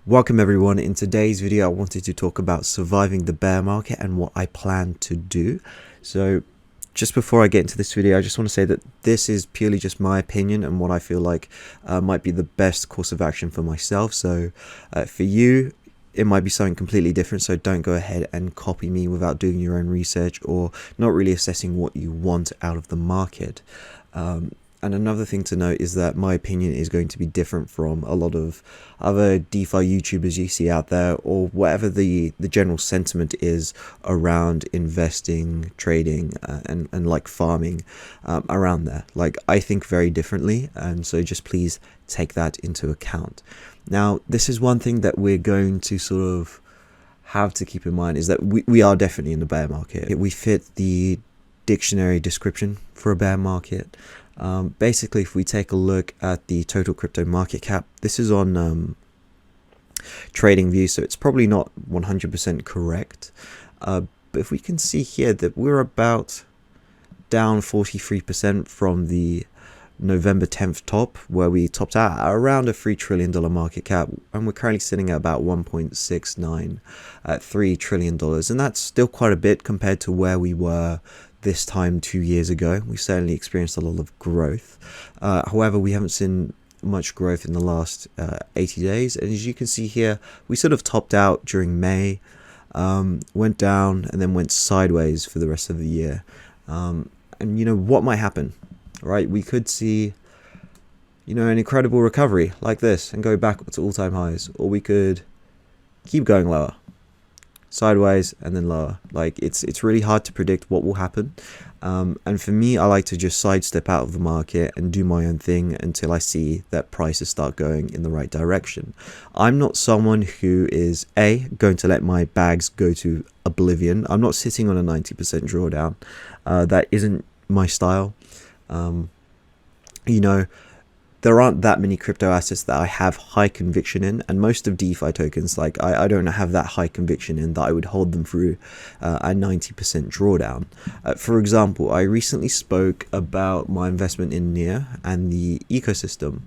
Welcome everyone. In today's video I wanted to talk about surviving the bear market and what I plan to do. So just before I get into this video, I just want to say that this is purely just my opinion and what I feel like might be the best course of action for myself. So for you it might be something completely different, so don't go ahead and copy me without doing your own research or not really assessing what you want out of the market. And another thing to note is that my opinion is going to be different from a lot of other DeFi YouTubers you see out there, or whatever the general sentiment is around investing, trading, and like farming around there. Like, I think very differently, and so just please take that into account. Now, this is one thing that we're going to sort of have to keep in mind, is that we are definitely in the bear market. We fit the dictionary description for a bear market. Basically, if we take a look at the total crypto market cap, this is on TradingView, so it's probably not 100% correct. But if we can see here that we're about down 43% from the November 10th top, where we topped out at around a $3 trillion market cap, and we're currently sitting at about 1.69 at $3 trillion, and that's still quite a bit compared to where we were this time 2 years ago. We certainly experienced a lot of growth. However, we haven't seen much growth in the last 80 days. And as you can see here, we sort of topped out during May, went down, and then went sideways for the rest of the year. And you know what might happen, right? We could see, you know, an incredible recovery like this and go back to all-time highs, or we could keep going lower, sideways, and then lower. Like, it's really hard to predict what will happen, and for me, I like to just sidestep out of the market and do my own thing until I see that prices start going in the right direction. I'm not someone who is going to let my bags go to oblivion. I'm not sitting on a 90% drawdown. That isn't my style. You know, there aren't that many crypto assets that I have high conviction in, and most of DeFi tokens, like I don't have that high conviction in that I would hold them through a 90% drawdown. For example, I recently spoke about my investment in Near and the ecosystem,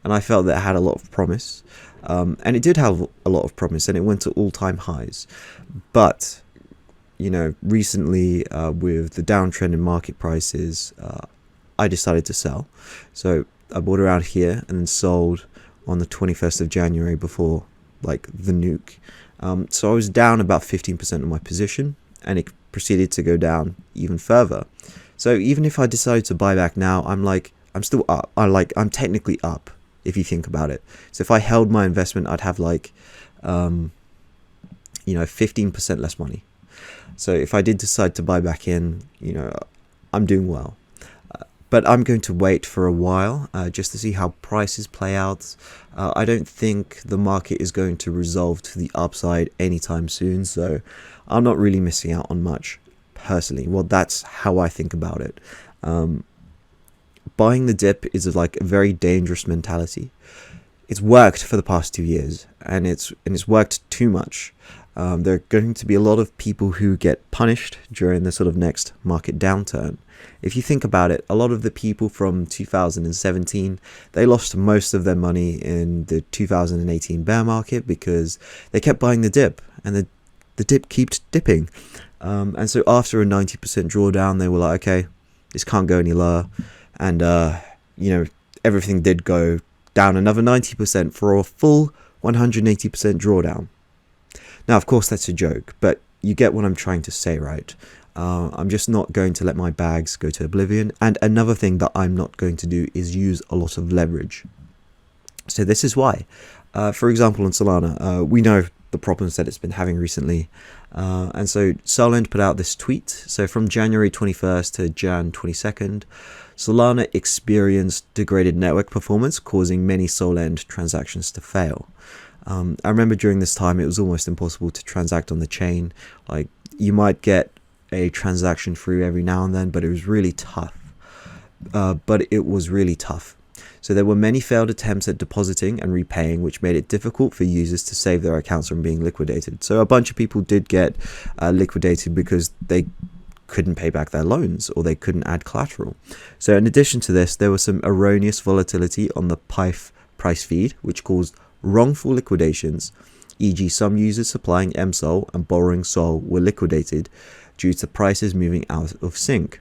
and I felt that it had a lot of promise, and it did have a lot of promise, and it went to all-time highs. But you know, recently with the downtrend in market prices, I decided to sell. So I bought around here and then sold on the 21st of January before like the nuke. So I was down about 15% of my position, and it proceeded to go down even further. So even if I decided to buy back now, I'm still up. I'm technically up if you think about it. So if I held my investment, I'd have like, you know, 15% less money. So if I did decide to buy back in, you know, I'm doing well. But I'm going to wait for a while just to see how prices play out. I don't think the market is going to resolve to the upside anytime soon, so I'm not really missing out on much personally. Well, that's how I think about it. Buying the dip is like a very dangerous mentality. It's worked for the past 2 years, and it's worked too much. There are going to be a lot of people who get punished during the sort of next market downturn. If you think about it, a lot of the people from 2017, they lost most of their money in the 2018 bear market because they kept buying the dip, and the dip keeps dipping. And so after a 90% drawdown, they were like, okay, this can't go any lower. And, you know, everything did go down another 90% for a full 180% drawdown. Now, of course, that's a joke, but you get what I'm trying to say, right? I'm just not going to let my bags go to oblivion. And another thing that I'm not going to do is use a lot of leverage. So this is why. For example, on Solana, we know the problems that it's been having recently. And so Solend put out this tweet. So from January 21st to Jan 22nd, Solana experienced degraded network performance, causing many Solend transactions to fail. I remember during this time, it was almost impossible to transact on the chain. Like, you might get a transaction through every now and then, but it was really tough. So there were many failed attempts at depositing and repaying, which made it difficult for users to save their accounts from being liquidated. So a bunch of people did get liquidated because they couldn't pay back their loans, or they couldn't add collateral. So in addition to this, there was some erroneous volatility on the PIFE price feed, which caused Wrongful liquidations, e.g. some users supplying MSOL and borrowing SOL, were liquidated due to prices moving out of sync.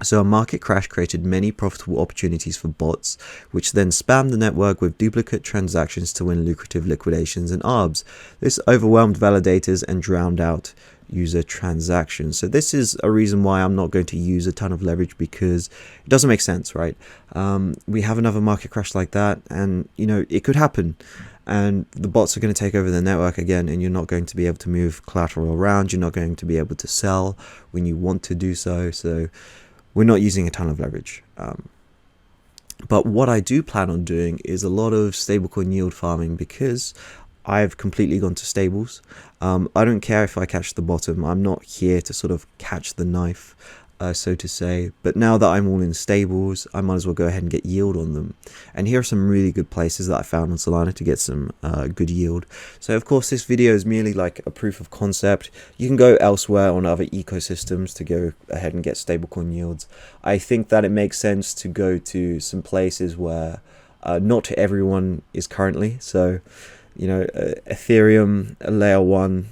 So a market crash created many profitable opportunities for bots, which then spammed the network with duplicate transactions to win lucrative liquidations and ARBs. This overwhelmed validators and drowned out user transactions. So this is a reason why I'm not going to use a ton of leverage, because it doesn't make sense, right? We have another market crash like that, and it could happen, and the bots are going to take over the network again, and you're not going to be able to move collateral around. You're not going to be able to sell when you want to do so. So we're not using a ton of leverage. But what I do plan on doing is a lot of stablecoin yield farming, because I've completely gone to stables. I don't care if I catch the bottom. I'm not here to sort of catch the knife, so to say. But now that I'm all in stables, I might as well go ahead and get yield on them. And here are some really good places that I found on Solana to get some good yield. So of course this video is merely like a proof of concept. You can go elsewhere on other ecosystems to go ahead and get stablecoin yields. I think that it makes sense to go to some places where not everyone is currently. So Ethereum, layer 1,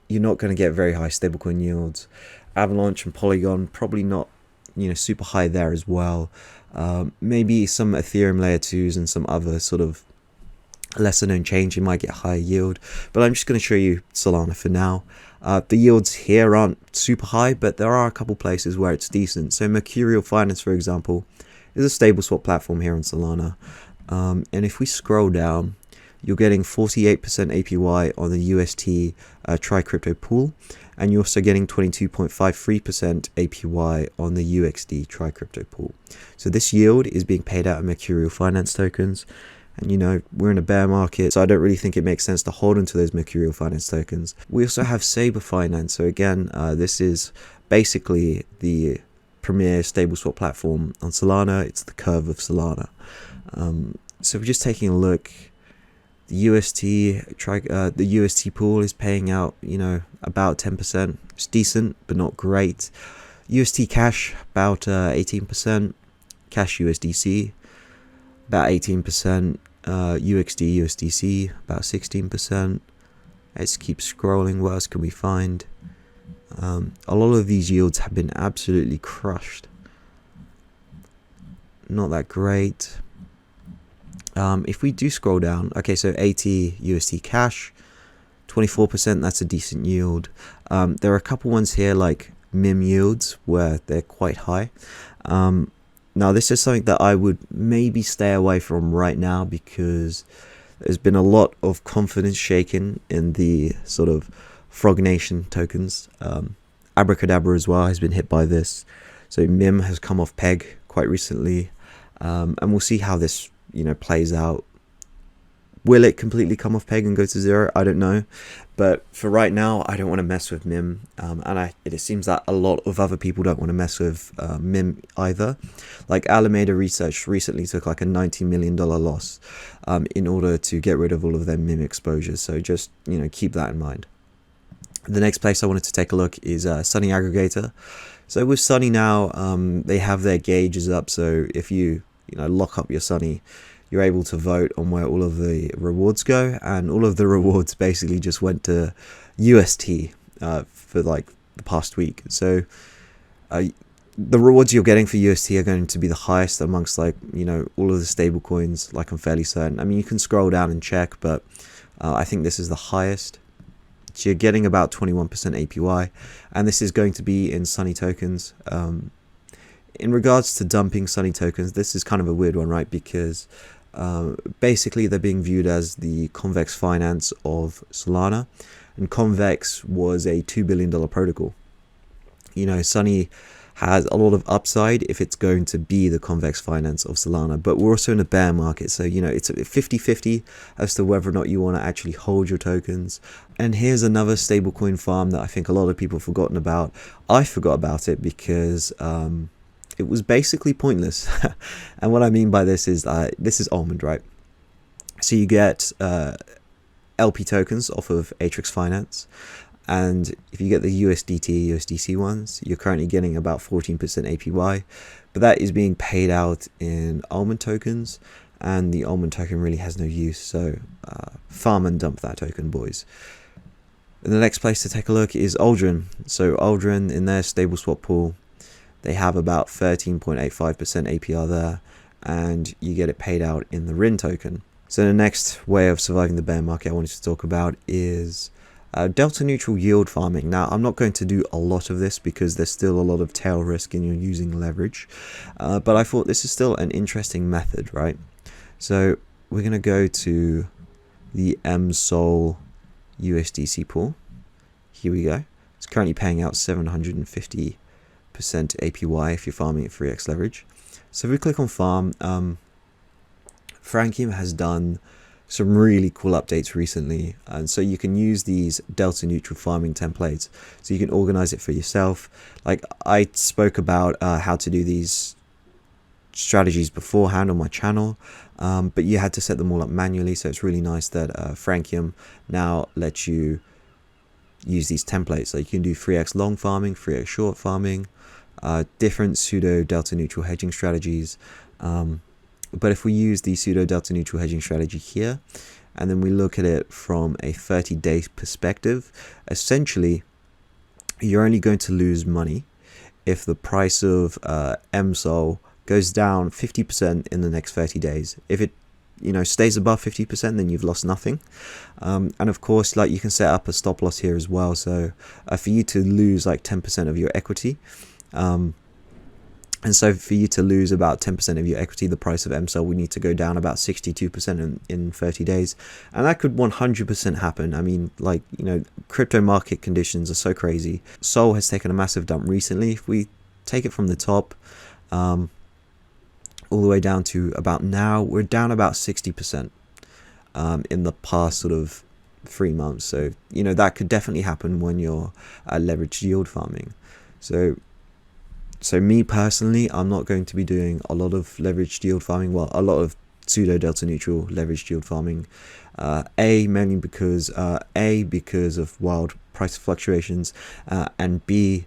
you're not going to get very high stablecoin yields. Avalanche and Polygon, probably not, super high there as well. Maybe some Ethereum layer 2s and some other sort of lesser known chains, you might get higher yield. But I'm just going to show you Solana for now. The yields here aren't super high, but there are a couple places where it's decent. So Mercurial Finance, for example, is a stable swap platform here on Solana. And if we scroll down, you're getting 48% APY on the UST Tri-Crypto pool, and you're also getting 22.53% APY on the UXD Tri-Crypto pool. So this yield is being paid out in Mercurial Finance tokens, and we're in a bear market, so I don't really think it makes sense to hold onto those Mercurial Finance tokens. We also have Saber Finance. So again, this is basically the premier stable swap platform on Solana. It's the curve of Solana. So we're just taking a look. The UST pool is paying out, about 10%. It's decent, but not great. UST Cash, about 18%. Cash USDC, about 18%. UXD USDC, about 16%. Let's keep scrolling. What else can we find? A lot of these yields have been absolutely crushed. Not that great. If we do scroll down, okay, so 80 USD Cash, 24%, that's a decent yield. There are a couple ones here like MIM yields where they're quite high. Now this is something that I would maybe stay away from right now, because there's been a lot of confidence shaken in the sort of Frog Nation tokens. Abracadabra as well has been hit by this. So MIM has come off peg quite recently, and we'll see how this plays out. Will it completely come off peg and go to zero? I don't know, but for right now I don't want to mess with MIM, and it seems that a lot of other people don't want to mess with MIM either. Like Alameda Research recently took like a $90 million loss in order to get rid of all of their MIM exposures, so just keep that in mind. The next place I wanted to take a look is Sunny Aggregator. So with Sunny now, they have their gauges up, so if you lock up your Sunny, you're able to vote on where all of the rewards go, and all of the rewards basically just went to UST for like the past week. So the rewards you're getting for UST are going to be the highest amongst all of the stable coins, like I'm fairly certain. I mean, you can scroll down and check, but I think this is the highest. So you're getting about 21% APY, and this is going to be in Sunny tokens. In regards to dumping Sunny tokens, this is kind of a weird one, right? Because basically they're being viewed as the convex finance of Solana, and Convex was a $2 billion protocol. Sunny has a lot of upside if it's going to be the convex finance of Solana, but we're also in a bear market, so it's a 50-50 as to whether or not you want to actually hold your tokens. And here's another stablecoin farm that I think a lot of people have forgotten about. I forgot about it because it was basically pointless. And what I mean by this is Almond, right? So you get LP tokens off of Atrix Finance, and if you get the USDT, USDC ones, you're currently getting about 14% APY, but that is being paid out in Almond tokens. and the almond token really has no use, so farm and dump that token, boys. And the next place to take a look is Aldrin. So Aldrin, in their stable swap pool, they have about 13.85% APR there, and you get it paid out in the RIN token. So the next way of surviving the bear market I wanted to talk about is delta neutral yield farming. Now, I'm not going to do a lot of this because there's still a lot of tail risk in using leverage, but I thought this is still an interesting method, right? So we're going to go to the MSOL USDC pool. Here we go. It's currently paying out 750% APY if you're farming at 3x leverage. So if we click on farm, Frankium has done some really cool updates recently, and so you can use these delta neutral farming templates, so you can organize it for yourself. Like I spoke about how to do these strategies beforehand on my channel, but you had to set them all up manually, so it's really nice that Frankium now lets you use these templates. Like you can do 3x long farming, 3x short farming, different pseudo delta neutral hedging strategies. But if we use the pseudo delta neutral hedging strategy here, and then we look at it from a 30-day perspective, essentially you're only going to lose money if the price of MSOL goes down 50% in the next 30 days. If it stays above 50%, then you've lost nothing. And of course, like you can set up a stop loss here as well. So for you to lose like 10% of your equity, and so for you to lose about 10% of your equity, the price of MSOL would need to go down about 62% in 30 days. And that could 100% happen. I mean, like, crypto market conditions are so crazy. Sol has taken a massive dump recently. If we take it from the top, all the way down to about now, we're down about 60% in the past sort of 3 months. So, that could definitely happen when you're leveraged yield farming. So me personally, I'm not going to be doing a lot of leveraged yield farming. Well, a lot of pseudo delta neutral leveraged yield farming. Mainly because of wild price fluctuations, and B,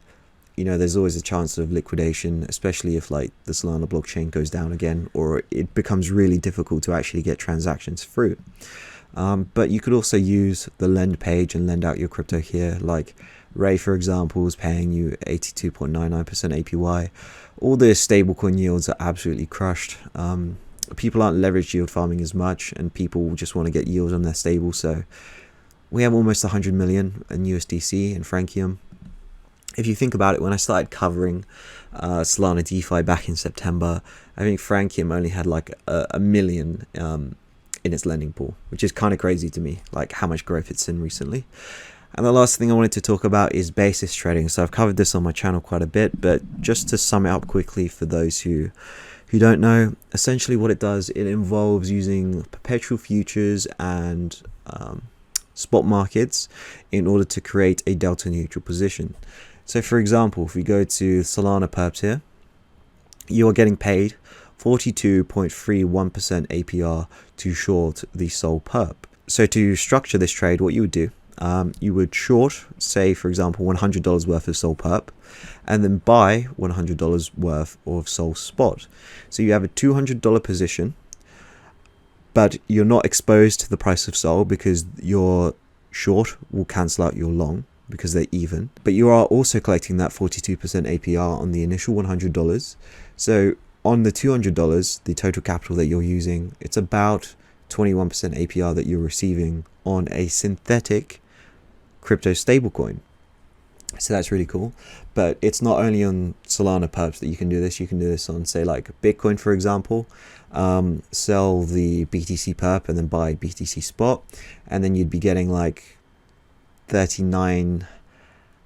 there's always a chance of liquidation, especially if like the Solana blockchain goes down again, or it becomes really difficult to actually get transactions through. But you could also use the lend page and lend out your crypto here. Like Ray, for example, is paying you 82.99% APY. All the stablecoin yields are absolutely crushed. People aren't leveraged yield farming as much, and people just want to get yields on their stable. So we have almost 100 million in USDC and Frankium. If you think about it, when I started covering Solana DeFi back in September, I think Frankium only had like a million in its lending pool, which is kind of crazy to me, like how much growth it's seen recently. And the last thing I wanted to talk about is basis trading. So I've covered this on my channel quite a bit, but just to sum it up quickly for those who don't know, essentially what it does, it involves using perpetual futures and spot markets in order to create a delta neutral position. So for example, if we go to Solana perps here, you are getting paid 42.31% APR to short the SOL perp. So to structure this trade, what you would do, you would short, say for example, $100 worth of SOL perp, and then buy $100 worth of SOL spot. So you have a $200 position, but you're not exposed to the price of SOL because your short will cancel out your long because they're even. But you are also collecting that 42% APR on the initial $100. So on the $200, the total capital that you're using, it's about 21% APR that you're receiving on a synthetic crypto stablecoin. So that's really cool. But it's not only on Solana perps that you can do this. You can do this on, say, like Bitcoin, for example. Sell the BTC perp and then buy BTC spot, and then you'd be getting like 39.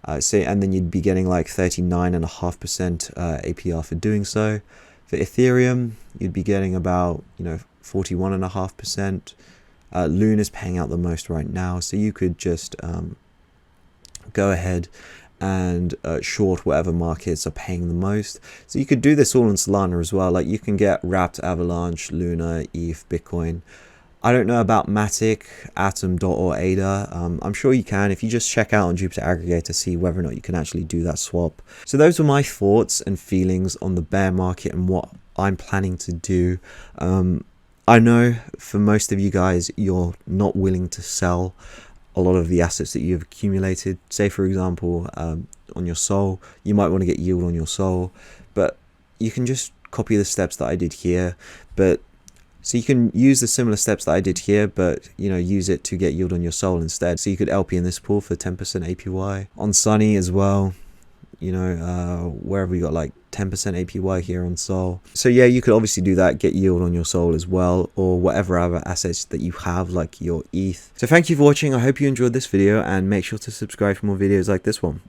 And then you'd be getting like 39.5% APR for doing so. For Ethereum, you'd be getting about 41.5%. Luna's paying out the most right now, so you could just go ahead and short whatever markets are paying the most. So you could do this all on Solana as well. Like you can get Wrapped, Avalanche, Luna, ETH, Bitcoin. I don't know about Matic, Atom, Dot, or ADA. I'm sure you can if you just check out on Jupiter Aggregator to see whether or not you can actually do that swap. So those were my thoughts and feelings on the bear market and what I'm planning to do. I know for most of you guys, you're not willing to sell a lot of the assets that you've accumulated. Say, for example, on your Sol, you might want to get yield on your Sol, but you can just copy the steps that I did here. But so you can use the similar steps that I did here, but use it to get yield on your Sol instead. So you could LP in this pool for 10% APY on Sunny as well. Wherever we got like 10% APY here on Sol. So yeah, you could obviously do that, get yield on your Sol as well, or whatever other assets that you have, like your ETH. So thank you for watching. I hope you enjoyed this video, and make sure to subscribe for more videos like this one.